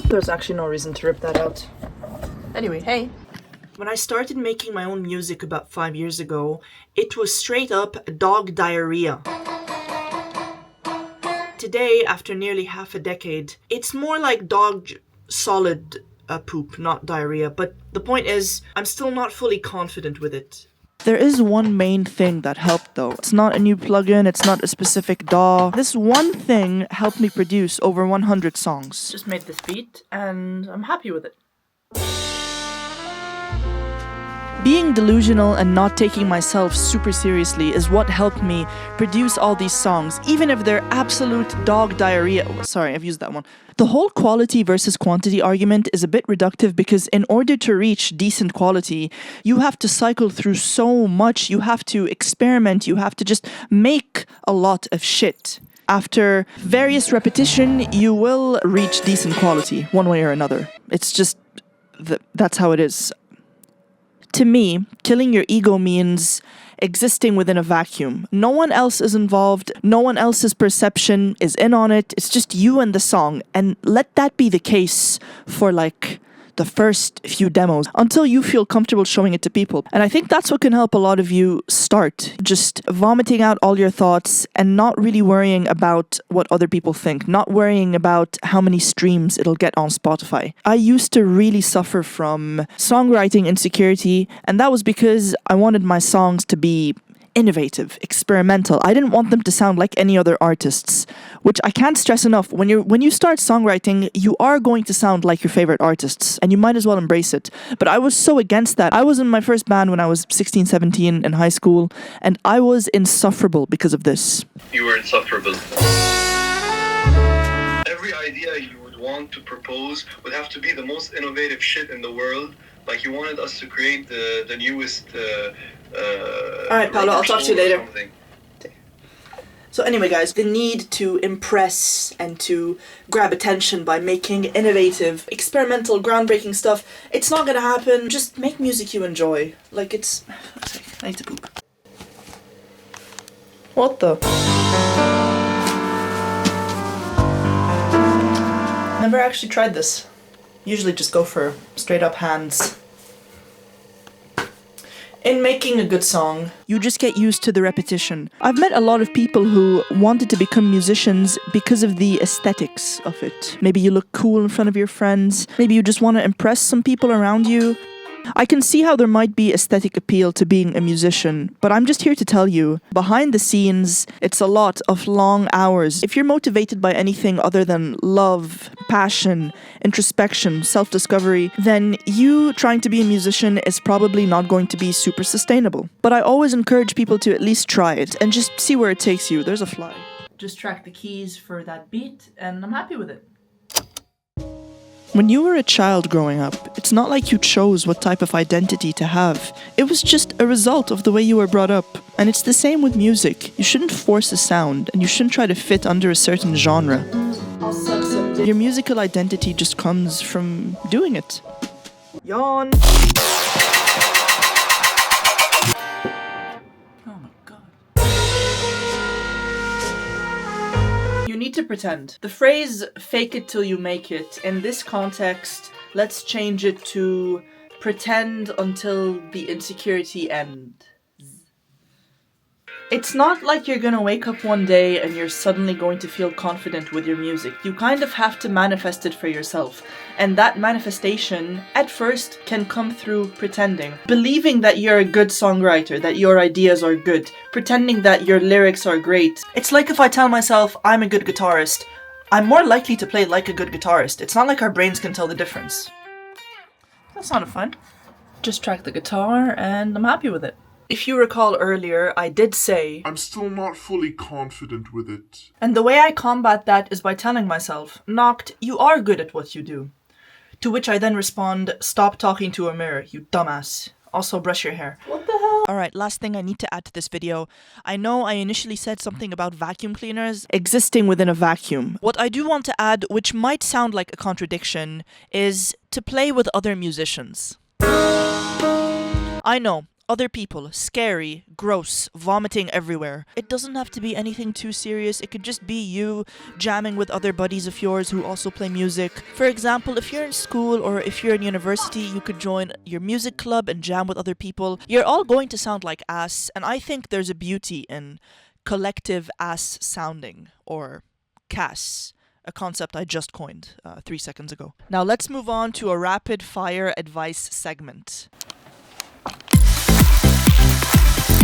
There's actually no reason to rip that out. Anyway, hey. When I started making my own music about 5 years ago, it was straight up dog diarrhea. Today, after nearly half a decade, it's more like dog solid poop, not diarrhea. But the point is, I'm still not fully confident with it. There is one main thing that helped though. It's not a new plugin, it's not a specific DAW. This one thing helped me produce over 100 songs. Just made this beat and I'm happy with it. Being delusional and not taking myself super seriously is what helped me produce all these songs, even if they're absolute dog diarrhea. Sorry, I've used that one. The whole quality versus quantity argument is a bit reductive because in order to reach decent quality, you have to cycle through so much, you have to experiment, you have to just make a lot of shit. After various repetition, you will reach decent quality, one way or another. It's just, that's how it is. To me, killing your ego means existing within a vacuum. No one else is involved, no one else's perception is in on it, it's just you and the song. And let that be the case for like the first few demos until you feel comfortable showing it to people. And I think that's what can help a lot of you start. Just vomiting out all your thoughts and not really worrying about what other people think, not worrying about how many streams it'll get on Spotify. I used to really suffer from songwriting insecurity, and that was because I wanted my songs to be innovative, experimental. I didn't want them to sound like any other artists, which I can't stress enough. When you start songwriting, you are going to sound like your favorite artists, and you might as well embrace it. But I was so against that. I was in my first band when I was 16, 17 in high school, and I was insufferable because of this. You were insufferable. Every idea you would want to propose would have to be the most innovative shit in the world. Like you wanted us to create the newest Alright, Paolo, I'll talk to you later. So anyway, guys, the need to impress and to grab attention by making innovative, experimental, groundbreaking stuff, it's not gonna happen. Just make music you enjoy. Like it's... I need to poop. What the? Never actually tried this. Usually just go for straight up hands. In making a good song, you just get used to the repetition. I've met a lot of people who wanted to become musicians because of the aesthetics of it. Maybe you look cool in front of your friends. Maybe you just want to impress some people around you. I can see how there might be aesthetic appeal to being a musician, but I'm just here to tell you, behind the scenes, it's a lot of long hours. If you're motivated by anything other than love, passion, introspection, self-discovery, then you trying to be a musician is probably not going to be super sustainable. But I always encourage people to at least try it and just see where it takes you. There's a fly. Just track the keys for that beat, and I'm happy with it. When you were a child growing up, it's not like you chose what type of identity to have. It was just a result of the way you were brought up. And it's the same with music. You shouldn't force a sound, and you shouldn't try to fit under a certain genre. Your musical identity just comes from doing it. Yawn! You need to pretend. The phrase fake it till you make it, in this context, let's change it to pretend until the insecurity ends. It's not like you're gonna wake up one day and you're suddenly going to feel confident with your music. You kind of have to manifest it for yourself. And that manifestation, at first, can come through pretending. Believing that you're a good songwriter, that your ideas are good. Pretending that your lyrics are great. It's like if I tell myself I'm a good guitarist, I'm more likely to play like a good guitarist. It's not like our brains can tell the difference. That's not fun. Just track the guitar and I'm happy with it. If you recall earlier, I did say, I'm still not fully confident with it. And the way I combat that is by telling myself, Noct, you are good at what you do. To which I then respond, stop talking to a mirror, you dumbass. Also brush your hair. What the hell? Alright, last thing I need to add to this video. I know I initially said something about vacuum cleaners existing within a vacuum. What I do want to add, which might sound like a contradiction, is to play with other musicians. I know. other people, scary, gross, vomiting everywhere. It doesn't have to be anything too serious. It could just be you jamming with other buddies of yours who also play music. For example, if you're in school or if you're in university, you could join your music club and jam with other people. You're all going to sound like ass, and I think there's a beauty in collective ass sounding, or CAS, a concept I just coined 3 seconds ago. Now let's move on to a rapid fire advice segment.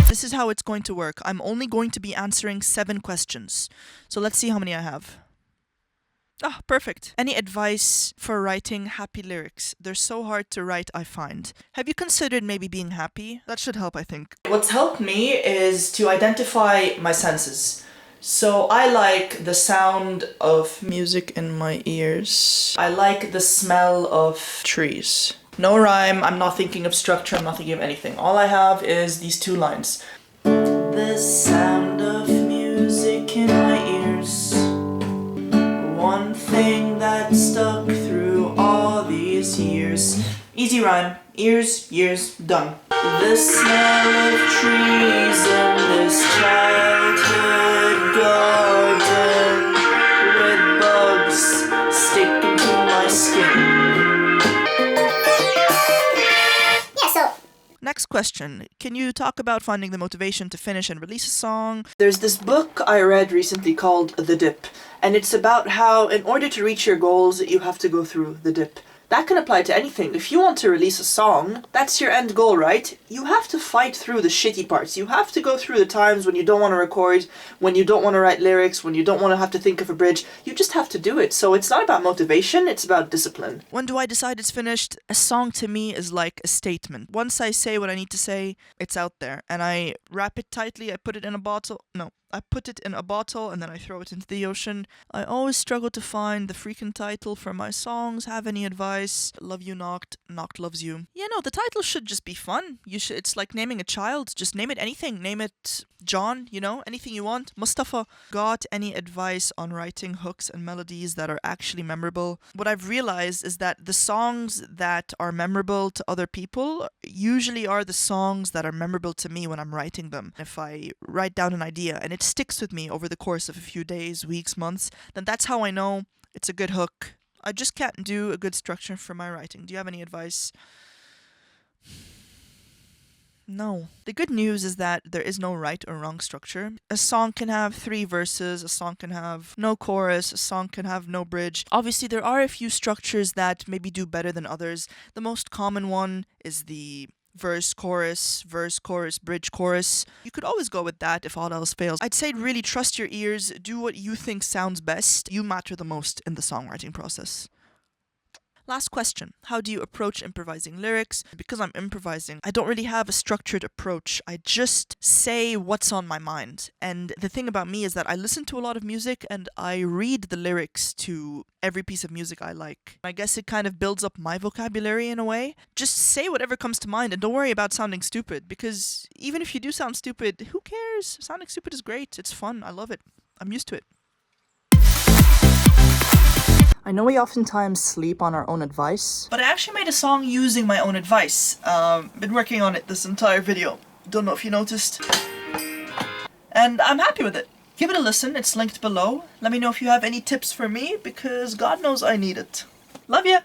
This is how it's going to work. I'm only going to be answering 7 questions. So let's see how many I have. Ah, perfect. Any advice for writing happy lyrics? They're so hard to write, I find. Have you considered maybe being happy? That should help, I think. What's helped me is to identify my senses. So I like the sound of music in my ears. I like the smell of trees. No rhyme, I'm not thinking of structure, I'm not thinking of anything. All I have is these 2 lines. The sound of music in my ears. One thing that stuck through all these years. Easy rhyme. Ears, years, done. The smell of trees in this childhood garden, with bugs sticking to my skin. Next question. Can you talk about finding the motivation to finish and release a song? There's this book I read recently called The Dip, and it's about how in order to reach your goals, you have to go through the dip. That can apply to anything. If you want to release a song, that's your end goal, right? You have to fight through the shitty parts. You have to go through the times when you don't want to record, when you don't want to write lyrics, when you don't want to have to think of a bridge. You just have to do it. So it's not about motivation, it's about discipline. When do I decide it's finished? A song to me is like a statement. Once I say what I need to say, it's out there. And I wrap it tightly, I put it in a bottle. No. I put it in a bottle and then I throw it into the ocean. I always struggle to find the freaking title for my songs. Have any advice? Love you, Noct. Noct loves you. Yeah, no, the title should just be fun. It's like naming a child. Just name it anything. Name it John, anything you want. Mustafa. Got any advice on writing hooks and melodies that are actually memorable? What I've realized is that the songs that are memorable to other people usually are the songs that are memorable to me when I'm writing them. If I write down an idea and it sticks with me over the course of a few days, weeks, months, then that's how I know it's a good hook. I just can't do a good structure for my writing. Do you have any advice? No. The good news is that there is no right or wrong structure. A song can have 3 verses, a song can have no chorus, a song can have no bridge. Obviously, there are a few structures that maybe do better than others. The most common one is the verse, chorus, bridge, chorus. You could always go with that if all else fails. I'd say really trust your ears, do what you think sounds best. You matter the most in the songwriting process. Last question. How do you approach improvising lyrics? Because I'm improvising, I don't really have a structured approach. I just say what's on my mind. And the thing about me is that I listen to a lot of music and I read the lyrics to every piece of music I like. I guess it kind of builds up my vocabulary in a way. Just say whatever comes to mind and don't worry about sounding stupid, because even if you do sound stupid, who cares? Sounding stupid is great. It's fun. I love it. I'm used to it. I know we oftentimes sleep on our own advice, but I actually made a song using my own advice. Been working on it this entire video. Don't know if you noticed. And I'm happy with it. Give it a listen, it's linked below. Let me know if you have any tips for me, because God knows I need it. Love ya!